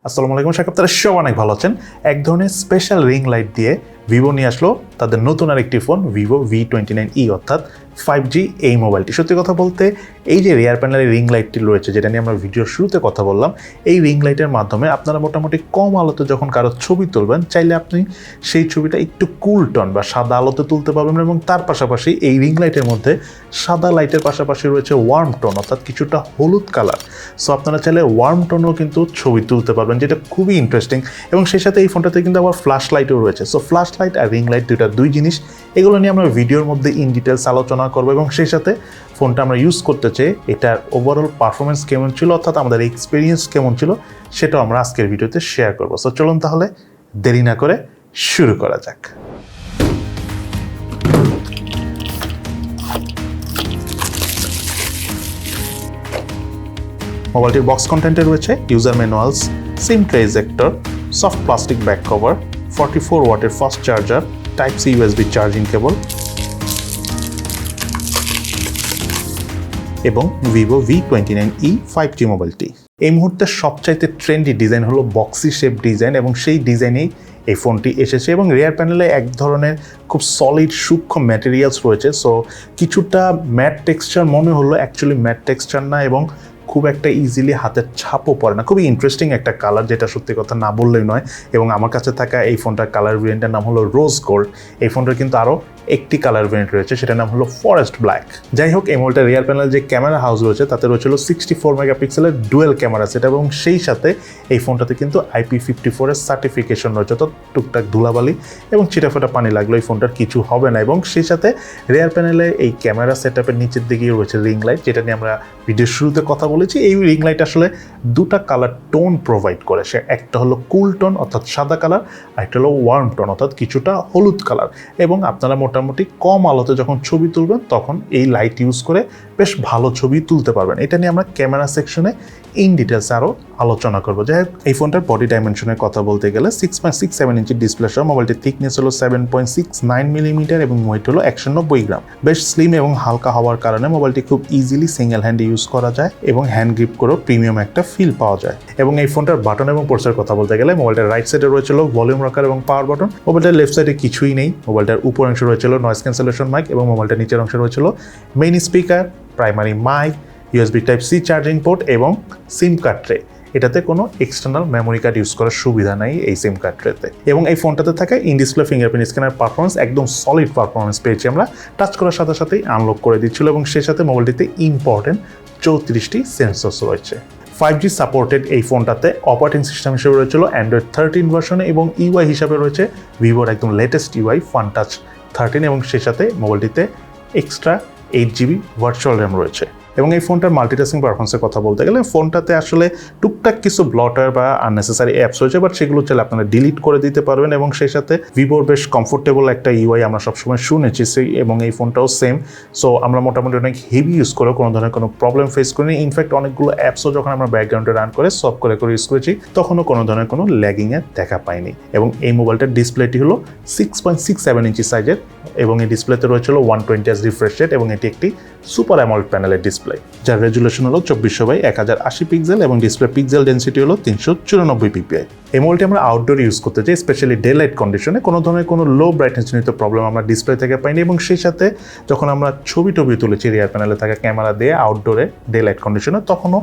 আসসালামু আলাইকুম শাকিব, তারা সব অনেক ভালো আছেন। এক ধরনের স্পেশাল রিং লাইট দিয়ে ভিভো নিয়ে আসলো তাদের নতুন আরেকটি ফোন ভিভো V29e, অর্থাৎ 5G এই মোবাইলটি। সত্যি কথা বলতে এই যে রিয়ার প্যানেলের রিং লাইটটি রয়েছে, যেটা নিয়ে আমরা ভিডিওর শুরুতে কথা বললাম, এই রিং লাইটের মাধ্যমে আপনারা মোটামুটি কম আলোতে যখন কারো ছবি তুলবেন, চাইলে আপনি সেই ছবিটা একটু কুল টোন বা সাদা আলোতে তুলতে পারবেন। এবং তার পাশাপাশি এই রিং লাইটের মধ্যে সাদা লাইটের পাশাপাশি রয়েছে ওয়ার্ম টোন, অর্থাৎ কিছুটা হলুদ কালার। সো আপনারা চাইলে ওয়ার্ম টোনও কিন্তু ছবি তুলতে পারবেন, যেটা খুবই ইন্টারেস্টিং। এবং সেই সাথে এই ফোনটাতে কিন্তু আবার ফ্ল্যাশ লাইটও রয়েছে। সো ফ্ল্যাশ লাইট আর রিং লাইট দুই জিনিস, এগুলো নিয়ে আমরা ভিডিওর মধ্যে ইন ডিটেলস আলোচনা করবো। এবং সেই সাথে ফোনটা আমরা ইউজ করতে চাই, এটার ওভারঅল পারফরমেন্স কেমন ছিল, অর্থাৎ আমাদের এক্সপিরিয়েন্স কেমন ছিল, সেটাও আমরা আজকের ভিডিওতে শেয়ার করবো। সো চলুন তাহলে দেরি না করে শুরু করা যাক। মোবাইলটির বক্স কন্টেন্টে রয়েছে user manuals, sim tray ejector, soft plastic back cover, 44 ওয়াটের fast charger, type C USB charging cable এবং ভিভো V29e 5G মোবাইলটি। এই মুহূর্তে সবচাইতে ট্রেন্ডি ডিজাইন হলো বক্সি শেপ ডিজাইন, এবং সেই ডিজাইনেই এই ফোনটি এসেছে। এবং রিয়ার প্যানেলে এক ধরনের খুব সলিড সূক্ষ্ম ম্যাটেরিয়ালস রয়েছে। সো কিছুটা ম্যাট টেক্সচার মনে হলো, অ্যাকচুয়ালি ম্যাট টেক্সচার না, এবং খুব একটা ইজিলি হাতের ছাপও পড়ে না। খুবই ইন্টারেস্টিং একটা কালার, যেটা সত্যি কথা না বললেই নয়। এবং আমার কাছে থাকা এই ফোনটার কালার ভেরিয়েন্টের নাম হলো রোজ গোল্ড। এই ফোনটার কিন্তু আরও একটি কালার ভেরিয়েন্ট রয়েছে, সেটার নাম হলো ফরেস্ট ব্ল্যাক। যাই হোক, এই মোবাইলটার রিয়ার প্যানেল যে ক্যামেরা হাউস রয়েছে, তাতে রয়েছিল 64 মেগাপিক্সেলের ডুয়েল ক্যামেরা সেট, এবং সেই সাথে এই ফোনটাতে কিন্তু IP54 এর সার্টিফিকেশন রয়েছে। তো টুকটাক ধুলাবালি এবং চিটাফোটা পানি লাগলো এই ফোনটার কিছু হবে না। এবং সেই সাথে রিয়ার প্যানেলে এই ক্যামেরা সেট আপের নিচের দিকেই রয়েছে রিং লাইট, যেটা নিয়ে আমরা ভিডিওর শুরুতে কথা বলেছি। এই রিং লাইট আসলে দুটা কালার টোন প্রোভাইড করে। সে একটা হলো কুল টোন অর্থাৎ সাদা কালার, আর একটা হলো ওয়ার্ম টোন অর্থাৎ কিছুটা হলুদ কালার। এবং আপনারা মোটামুটি কম আলোতে যখন ছবি তুলবেন, তখন এই লাইট ইউজ করে বেশ ভালো ছবি তুলতে পারবেন। এটা নিয়ে আমরা ক্যামেরা সেকশনে ইন ডিটেলস আরও আলোচনা করবো। যাই হোক, এই ফোনটার বডি ডাইমেনশনের কথা বলতে গেলে 6.67 ইঞ্চি ডিসপ্লে সহ মোবাইলটির থিকনেস হলো 7.69 মিলিমিটার এবং ওয়েট হলো 190 গ্রাম। বেশ স্লিম এবং হালকা হওয়ার কারণে মোবাইলটি খুব ইজিলি সিঙ্গেল হ্যান্ডে ইউজ করা যায় এবং হ্যান্ড গ্রিপ করেও প্রিমিয়াম একটা ফিল পাওয়া যায়। এবং এই ফোনটার বাটন এবং পোর্টসের কথা বলতে গেলে, মোবাইলটার রাইট সাইডে রয়েছিল ভলিউম রকার এবং পাওয়ার বাটন। মোবাইলটার লেফট সাইডে কিছুই নেই। মোবাইলটার উপর অংশে রয়েছিল নয়েজ ক্যান্সেলেশন মাইক, এবং মোবাইলটার নিচের অংশে রয়েছিল main speaker, primary mic, USB type C charging port এবং সিম কার্ড ট্রে। এটাতে কোনো এক্সটার্নাল মেমোরি কার্ড ইউজ করার সুবিধা নাই এই সিম কার্ড ট্রেতে। এবং এই ফোনটাতে থাকা in display fingerprint scanner performance একদম সলিড পারফরমেন্স পেয়েছি আমরা। টাচ করার সাথে সাথেই আনলক করে দিচ্ছিল, এবং সেই সাথে মোবাইলটিতে ইম্পর্টেন্ট 34টি সেন্সরস রয়েছে। 5G সাপোর্টেড এই ফোনটাতে অপারেটিং সিস্টেম হিসেবে রয়েছিল Android 13 ভার্সনে, এবং ইউআই হিসাবে রয়েছে ভিভোর একদম লেটেস্ট ইউআই ফানটাচ 13, এবং সেই সাথে মোবাইলটিতে এক্সট্রা 8GB ভার্চুয়াল র্যাম রয়েছে। এবং এই ফোনটার মাল্টিটাস্কিং পারফরমেন্সের কথা বলতে গেলে, ফোনটাতে আসলে টুকটাক কিছু ব্লটার বা আননেসেসারি অ্যাপস রয়েছে, বাট সেগুলো চাইলে আপনারা ডিলিট করে দিতে পারবেন। এবং সেই সাথে ভিভোর বেশ কমফোর্টেবল একটা ইউআই আমরা সবসময় শুনেছি, এবং এই ফোনটাও সেম। সো আমরা মোটামুটি অনেক হেভি ইউজ করেও কোনো ধরনের কোনো প্রবলেম ফেস করিনি। ইনফ্যাক্ট অনেকগুলো অ্যাপসও যখন আমরা ব্যাকগ্রাউন্ডে রান করে সফট করে ইউজ করেছি, তখনও কোনো ধরনের কোনো ল্যাগিংয়ের দেখা পাইনি। এবং এই মোবাইলটার ডিসপ্লেটি হলো 6.67 ইঞ্চি সাইজের, এবং এই ডিসপ্লেতে রয়েছিল 120Hz রিফ্রেশ রেট, এবং এটি একটি সুপার অ্যামোলেড প্যানেলের ডিসপ্লে, যার রেজুলেশন হলো 2400x1080 পিক্সেল, এবং ডিসপ্লে পিক্সেল ডেন্সিটি হলো 394 ppi। এই মোবাইলটি আমরা আউটডোর ইউজ করতে চাই, স্পেশালি ডে লাইট কন্ডিশনে। কোনো ধরনের কোনো লো ব্রাইটনেস জনিত প্রবলেম আমরা ডিসপ্লে থেকে পাইনি। এবং সেই সাথে যখন আমরা ছবি তুলেছি রিয়ার প্যানেলে থাকা ক্যামেরা দিয়ে আউটডোরে ডে লাইট কন্ডিশনে, তখনও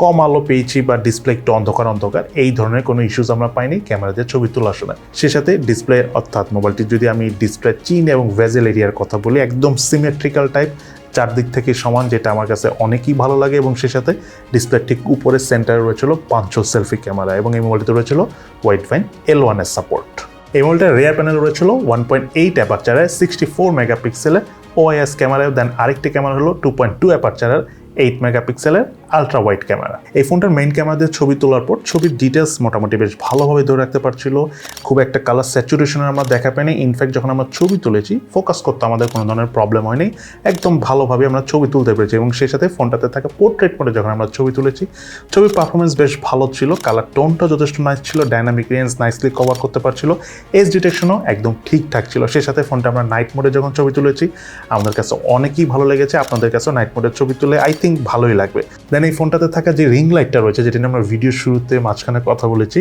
কম আলো পেয়েছি বা ডিসপ্লে একটু অন্ধকার এই ধরনের কোনো ইস্যুস আমরা পাইনি ক্যামেরা দিয়ে ছবি তোলার সময়। সে সাথে ডিসপ্লে অর্থাৎ মোবাইলটি যদি আমি ডিসপ্লে চিন এবং ভেজেল এরিয়ার কথা বলি, একদম সিমেট্রিক্যাল টাইপ, চারদিক থেকে সমান, যেটা আমার কাছে অনেকই ভালো লাগে। এবং সে সাথে ডিসপ্লে ঠিক উপরে সেন্টারে রয়েছিল 500 সেলফি ক্যামেরা, এবং এই মোবাইলটিতে রয়েছিল ওয়াইড ফাইন L1 এর সাপোর্ট। এই মোবাইলটার রিয়ার প্যানেল রয়েছিল 1.8 অ্যাপারচারের 64 মেগাপিক্সেলের OIS ক্যামেরা, দেন আরেকটি ক্যামেরা হলো 2.2 অ্যাপারচারের 8 মেগাপিক্সেলের আলট্রা ওয়াইড ক্যামেরা। এই ফোনটার মেইন ক্যামেরা দিয়ে ছবি তোলার পর ছবির ডিটেলস মোটামুটি বেশ ভালোভাবে ধরে রাখতে পারছিল। খুব একটা কালার স্যাচুরেশনের আমরা দেখা পাইনি। ইনফ্যাক্ট যখন আমরা ছবি তুলেছি, ফোকাস করতে আমাদের কোনো ধরনের প্রবলেম হয়নি, একদম ভালোভাবে আমরা ছবি তুলতে পেরেছি। এবং সেই সাথে ফোনটাতে থাকা পোর্ট্রেট মোডে যখন আমরা ছবি তুলেছি, ছবির পারফরমেন্স বেশ ভালো ছিল, কালার টোনটা যথেষ্ট নাইস ছিল, ডাইনামিক রেঞ্জ নাইসলি কভার করতে পারছিল, এজ ডিটেকশনও একদম ঠিকঠাক ছিল। সেই সাথে ফোনটা আমরা নাইট মোডে যখন ছবি তুলেছি, আমাদের কাছে অনেকই ভালো লেগেছে। আপনাদের কাছেও নাইট মোডের ছবি তুলে আই থিঙ্ক ভালোই লাগবে। দেন এই ফোনটাতে থাকা যে রিং লাইটটা রয়েছে, যেটা নিয়ে আমরা ভিডিও শুরুতে মাঝখানে কথা বলেছি,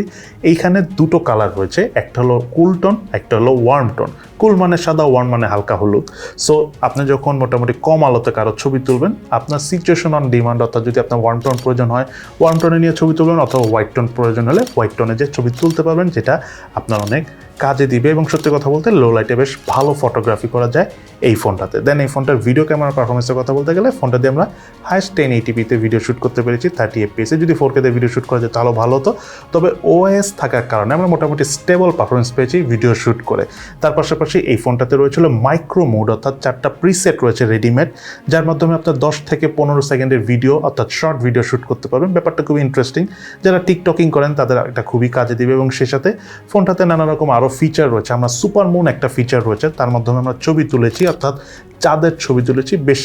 এইখানে দুটো কালার রয়েছে, একটা হলো কুল টোন, একটা হলো ওয়ার্ম টোন। কুল মানে সাদা, ওয়ার্ম মানে হালকা হলুদ। সো আপনি যখন মোটামুটি কম আলোতে কারো ছবি তুলবেন, আপনার সিচুয়েশন অন ডিমান্ড, অর্থাৎ যদি আপনার ওয়ার্ম টোন প্রয়োজন হয় ওয়ার্ম টোনে নিয়ে ছবি তুলবেন, অথবা হোয়াইট টোন প্রয়োজন হলে হোয়াইট টোনে যে ছবি তুলতে পারবেন, যেটা আপনার অনেক কাজে দিবে। এবং সত্যি কথা বলতে লো লাইটে বেশ ভালো ফটোগ্রাফি করা যায় এই ফোনটাতে। দেন এই ফোনটার ভিডিও ক্যামেরা পারফরমেন্সের কথা বলতে গেলে, ফোনটা দিয়ে আমরা হাইস্ট 1080p-তে ভিডিও শ্যুট করতে পেরেছি, 30 fps-এ। যদি 4K-তে ভিডিও শ্যুট করা যায় তাহলে ভালো হতো, তবে ওএস থাকার কারণে আমরা মোটামুটি স্টেবল পারফরমেন্স পেয়েছি ভিডিও শ্যুট করে। তার পাশাপাশি এই ফোনটাতে রয়েছিল মাইক্রো মোড, অর্থাৎ 4টা প্রিসেট রয়েছে রেডিমেড, যার মাধ্যমে আপনার 10 থেকে 15 সেকেন্ডের ভিডিও অর্থাৎ শর্ট ভিডিও শ্যুট করতে পারবেন। ব্যাপারটা খুবই ইন্টারেস্টিং, যারা টিকটকিং করেন তাদের এটা খুবই কাজে দিবে। এবং সেই সাথে ফোনটাতে নানা রকম আরও ফিচার রয়েছে। আমরা সুপার মুন একটা ফিচার রয়েছে, তার মাধ্যমে আমরা ছবি তুলেছি, অর্থাৎ চাঁদের ছবি তুলেছি, বেশ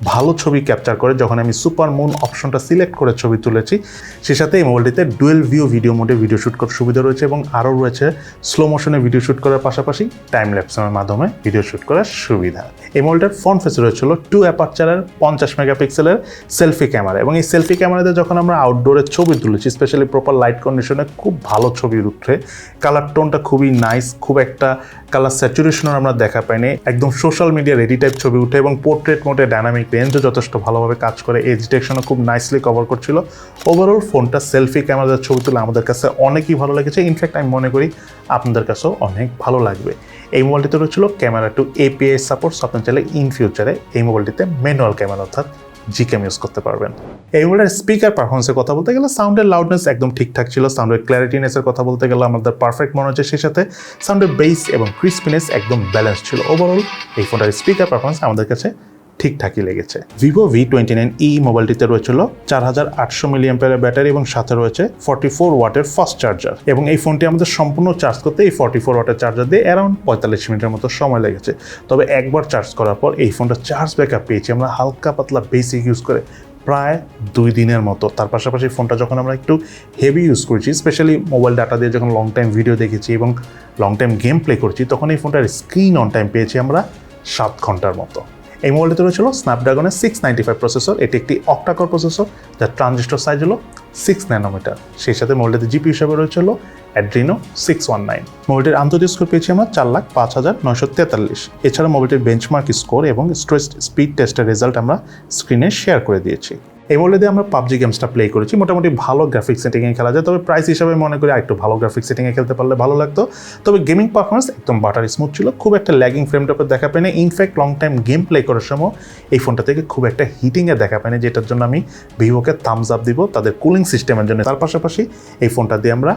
ভালো ছবি ক্যাপচার করে। যখন আমি সুপার মুন অপশনটা সিলেক্ট করে ছবি তুলেছি, সে সাথে এই মোবাইলটিতে ডুয়েল ভিউ ভিডিও মোডে ভিডিও শ্যুট করার সুবিধা রয়েছে, এবং আরও রয়েছে স্লো মোশনে ভিডিও শ্যুট করার পাশাপাশি টাইম ল্যাপসের মাধ্যমে ভিডিও শ্যুট করার সুবিধা। এই মোবাইলটার ফ্রন্ট ফেসে রয়েছিল 2 অ্যাপারচারের 50 মেগাপিক্সেলের সেলফি ক্যামেরা, এবং এই সেলফি ক্যামেরাতে যখন আমরা আউটডোরে ছবি তুলেছি, স্পেশালি প্রপার লাইট কন্ডিশনে খুব ভালো ছবি উঠে। কালার টোনটা খুবই নাইস, খুব একটা কালার স্যাচুরেশনের আমরা দেখা পাইনি, একদম সোশ্যাল মিডিয়া রেডি টাইপ ছবি উঠে। এবং পোর্ট্রেট মোডে ডাইনামিক রেঞ্জও যথেষ্ট ভালোভাবে কাজ করে, এজ ডিটেকশনও খুব নাইসলি কভার করছিল। ওভারঅল ফোনটা সেলফি ক্যামেরার ছবি তুলে আমাদের কাছে অনেকই ভালো লেগেছে। ইনফ্যাক্ট আমি মনে করি আপনাদের কাছেও অনেক ভালো লাগবে। এই মোবাইলটিতে রয়েছিল ক্যামেরা টু API সাপোর্ট। আপনি চাইলে ইন ফিউচারে এই মোবাইলটিতে ম্যানুয়াল ক্যামেরা অর্থাৎ জিক্যাম ইউজ করতে পারবেন। এই মোবাইলের স্পিকার পারফরমেন্সের কথা বলতে গেলে সাউন্ডের লাউডনেস একদম ঠিকঠাক ছিল, সাউন্ডের ক্ল্যারিটিনেসের কথা বলতে গেলে আমাদের পারফেক্ট মনে হচ্ছে, সেই সাথে সাউন্ডের বেস এবং ক্রিস্পিনেস একদম ব্যালেন্স ছিল। ওভারঅল এই ফোনটার স্পিকার পারফরমেন্স আমাদের কাছে ঠিকঠাকই লেগেছে। Vivo V29e মোবাইলটিতে রয়েছিল 4800 মিলিঅ্যাম্পিয়ারের ব্যাটারি এবং সাথে রয়েছে 44 ওয়াটের ফাস্ট চার্জার। এবং এই ফোনটি আমাদের সম্পূর্ণ চার্জ করতে এই 44 ওয়াটের চার্জার দিয়ে অ্যারাউন্ড 45 মিনিটের মতো সময় লেগেছে। তবে একবার চার্জ করার পর এই ফোনটা চার্জ ব্যাকআপ পেয়েছি আমরা হালকা পাতলা বেসিক ইউজ করে প্রায় 2 দিনের মতো। তার পাশাপাশি ফোনটা যখন আমরা একটু হেভি ইউজ করেছি, স্পেশালি মোবাইল ডাটা দিয়ে যখন লং টাইম ভিডিও দেখেছি এবং লং টাইম গেম প্লে করছি, তখন এই ফোনটার স্ক্রিন অন টাইম পেয়েছি আমরা 7 ঘন্টার মতো। এই মোবাইলটিতে রয়েছিল স্ন্যাপড্রাগনের 695 প্রসেসর। এটি একটি অক্টাকোর প্রসেসর, যার ট্রানজিস্টর সাইজ হলো 6 ন্যানোমিটার। সেই সাথে মোবাইলটিতে জিপি হিসাবে রয়েছিল অ্যাড্রিনো 619। মোবাইলটির আন্তর্জাতিক স্কোর পেয়েছি আমরা 4,05,943। এছাড়া মোবাইলটির বেঞ্চমার্ক স্কোর এবং স্ট্রেস স্পিড টেস্টের রেজাল্ট আমরা স্ক্রিনে শেয়ার করে দিয়েছি। এই মোবাইলে দিয়ে আমরা পাবজি গেমসটা প্লে করেছি, মোটামুটি ভালো গ্রাফিক্স সেটিংয়ে খেলা যায়। তবে প্রাইস হিসাবে মনে করি একটু ভালো গ্রাফিক্স সেটিংয়ে খেলতে পারলে ভালো লাগতো। তবে গেমিং পারফরমেন্স একদম বাটার স্মুথ ছিল, খুব একটা ল্যাগিং ফ্রেম ড্রপে দেখা পায়নি। In fact long time game play করার সময় এই ফোনটা থেকে খুব একটা হিটিংয়ে দেখা পায়নি, যেটার জন্য আমি ভিভোকে থামস আপ দিব তাদের কুলিং সিস্টেমের জন্য। তার পাশাপাশি এই ফোনটা দিয়ে আমরা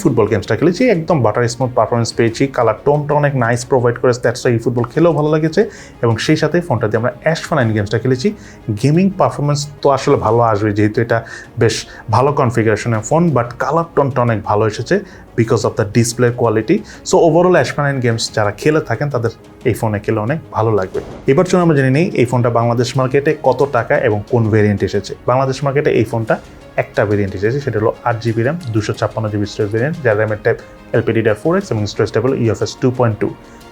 ফুটবল গেমসটা খেলেছি, একদম বাটার স্মুথ পারফরমেন্স পেয়েছি। কালার টোনটা অনেক নাইস প্রোভাইড করে, দ্যাটস ওয়াই ফুটবল খেলেও ভালো লেগেছে। এবং সেই সাথে ফোনটা দিয়ে আমরা অ্যাশফালাইন গেমসটা খেলেছি। গেমিং পারফরমেন্স তো আসলে ভালো আসবে, যেহেতু এটা বেশ ভালো কনফিগারেশনের ফোন, বাট কালার টোনটা অনেক ভালো এসেছে because of the display quality. So overall অ্যাশফালাইন গেমস যারা খেলে থাকেন তাদের এই ফোনে খেলে অনেক ভালো লাগবে। এবার জন্য আমরা জেনে নিই এই ফোনটা বাংলাদেশ মার্কেটে কত টাকা এবং কোন ভেরিয়েন্ট এসেছে। বাংলাদেশ মার্কেটে এই ফোনটা একটা ভেরিয়েন্ট এসেছে, সেটা হলো 8GB RAM 256GB storage variant, যার র্যামের টাইপ LPDDR4X এবং স্টোরেজ টাইপ হলো UFS 2.2।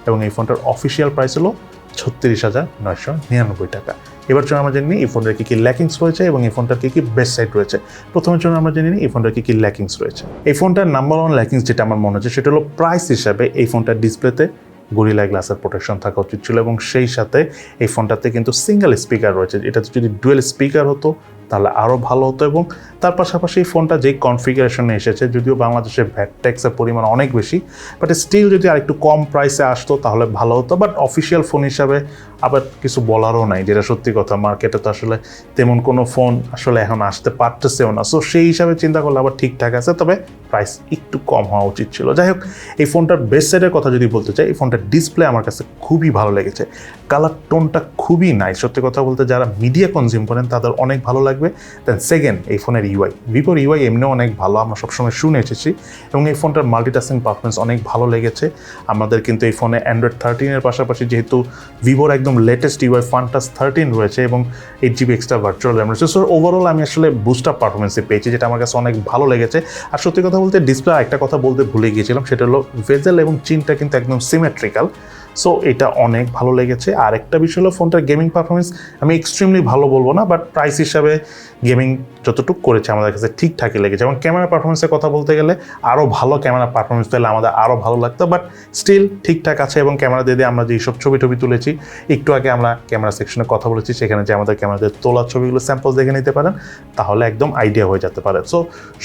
এবং এই ফোনটার অফিসিয়াল প্রাইস হলো 36,999 টাকা। এবার জন্য আমরা জেনে নিই এই ফোনটার কী কী ল্যাকিংস রয়েছে এবং এই ফোনটার কী কী বেস্ট সাইড রয়েছে। প্রথমের জন্য আমরা জেনে নিই এই ফোনটার কী কী ল্যাকিংস রয়েছে। এই ফোনটার নাম্বার 1 ল্যাকিংস যেটা আমার মনে হচ্ছে সেটা হলো প্রাইস হিসাবে এই ফোনটার ডিসপ্লেতে গরিলা গ্লাসের প্রোটেকশন থাকা উচিত ছিল। এবং সেই সাথে এই ফোনটাতে কিন্তু সিঙ্গেল স্পিকার রয়েছে, এটাতে যদি ডুয়েল স্পিকার হতো তাহলে আরও ভালো হতো। এবং তার পাশাপাশি এই ফোনটা যেই কনফিগারেশনে এসেছে, যদিও বাংলাদেশে ভ্যাট ট্যাক্সের পরিমাণ অনেক বেশি, বাট স্টিল যদি আরেকটু কম প্রাইসে আসতো তাহলে ভালো হতো। বাট অফিসিয়াল ফোন হিসাবে আবার কিছু বলারও নাই, যেটা সত্যি কথা। মার্কেটে তো আসলে তেমন কোনো ফোন আসলে এখন আসতে পারতেছেও না। সো সেই হিসাবে চিন্তা করলে আবার ঠিকঠাক আছে, তবে প্রাইস একটু কম হওয়া উচিত ছিল। যাই হোক, এই ফোনটার বেস্ট সাইডের কথা যদি বলতে চাই, এই ফোনটার ডিসপ্লে আমার কাছে খুবই ভালো লেগেছে। কালার টোনটা খুবই নাইস। সত্যি কথা বলতে যারা মিডিয়া কনজিউম করেন তাদের অনেক ভালো লাগবে। দেন সেকেন্ড, এই ফোনের ইউআই, ভিভোর ইউআই এমনিও অনেক ভালো, আমরা সবসময় শুনে এসেছি। এবং এই ফোনটার মাল্টিটাস্কিং পারফরমেন্স অনেক ভালো লেগেছে আমাদের। কিন্তু এই ফোনে অ্যান্ড্রয়েড 13-এর পাশাপাশি যেহেতু ভিভোর একদম লেটেস্ট ইউআই ফান্টাস 13 রয়েছে এবং 8GB এক্সট্রা ভার্চুয়াল র্যাম রয়েছে। সো ওভারঅল আমি আসলে বুস্ট আপ পারফরমেন্সে পেয়েছি, যেটা আমার কাছে অনেক ভালো লেগেছে। আর সত্যি কথা বলতে ডিসপ্লে একটা কথা বলতে ভুলে গিয়েছিলাম, সেটা হলো ভেজেল এবং চিনটা কিন্তু একদম সিমেট্রিক্যাল। সো এটা অনেক ভালো লেগেছে। আর একটা বিষয় হলো ফোনটার গেমিং পারফরমেন্স আমি এক্সট্রিমলি ভালো বলবো না, বাট প্রাইস হিসাবে গেমিং যতটুকু করেছে আমাদের কাছে ঠিকঠাকই লেগেছে, এবং ক্যামেরা পারফরমেন্সের কথা বলতে গেলে আরও ভালো ক্যামেরা পারফরমেন্স পেলে আমাদের আরও ভালো লাগতো, বাট স্টিল ঠিকঠাক আছে। এবং ক্যামেরা দিয়ে আমরা যেসব ছবি তুলেছি, একটু আগে আমরা ক্যামেরা সেকশনে কথা বলেছি, সেখানে যে আমাদের ক্যামেরাতে তোলা ছবিগুলো স্যাম্পল দেখে নিতে পারেন, তাহলে একদম আইডিয়া হয়ে যেতে পারে। সো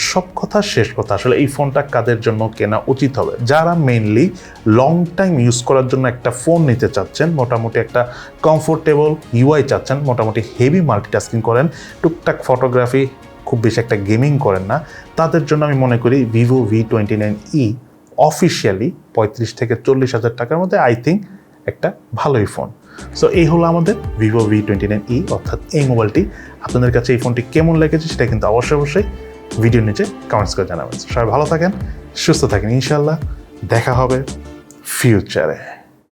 সব কথা শেষ কথা, আসলে এই ফোনটা কাদের জন্য কেনা উচিত হবে? যারা মেইনলি লং টাইম ইউজ করার জন্য একটা ফোন নিতে চাচ্ছেন, মোটামুটি একটা কমফোর্টেবল ইউআই চাচ্ছেন, মোটামুটি হেভি মাল্টিটাস্কিং করেন, টুকটাক ফটোগ্রাফি, খুব বেশি একটা গেমিং করেন না, তাদের জন্য আমি মনে করি Vivo V29e অফিসিয়ালি 35 থেকে 40,000 টাকার মধ্যে আই থিঙ্ক একটা ভালোই ফোন। সো এই হলো আমাদের Vivo V29e, অর্থাৎ এই মোবাইলটি। আপনাদের কাছে এই ফোনটি কেমন লেগেছে সেটা কিন্তু অবশ্যই ভিডিওর নিচে কমেন্টস করে জানাবেন। সবাই ভালো থাকেন, সুস্থ থাকেন, ইনশাল্লাহ দেখা হবে ফিউচারে।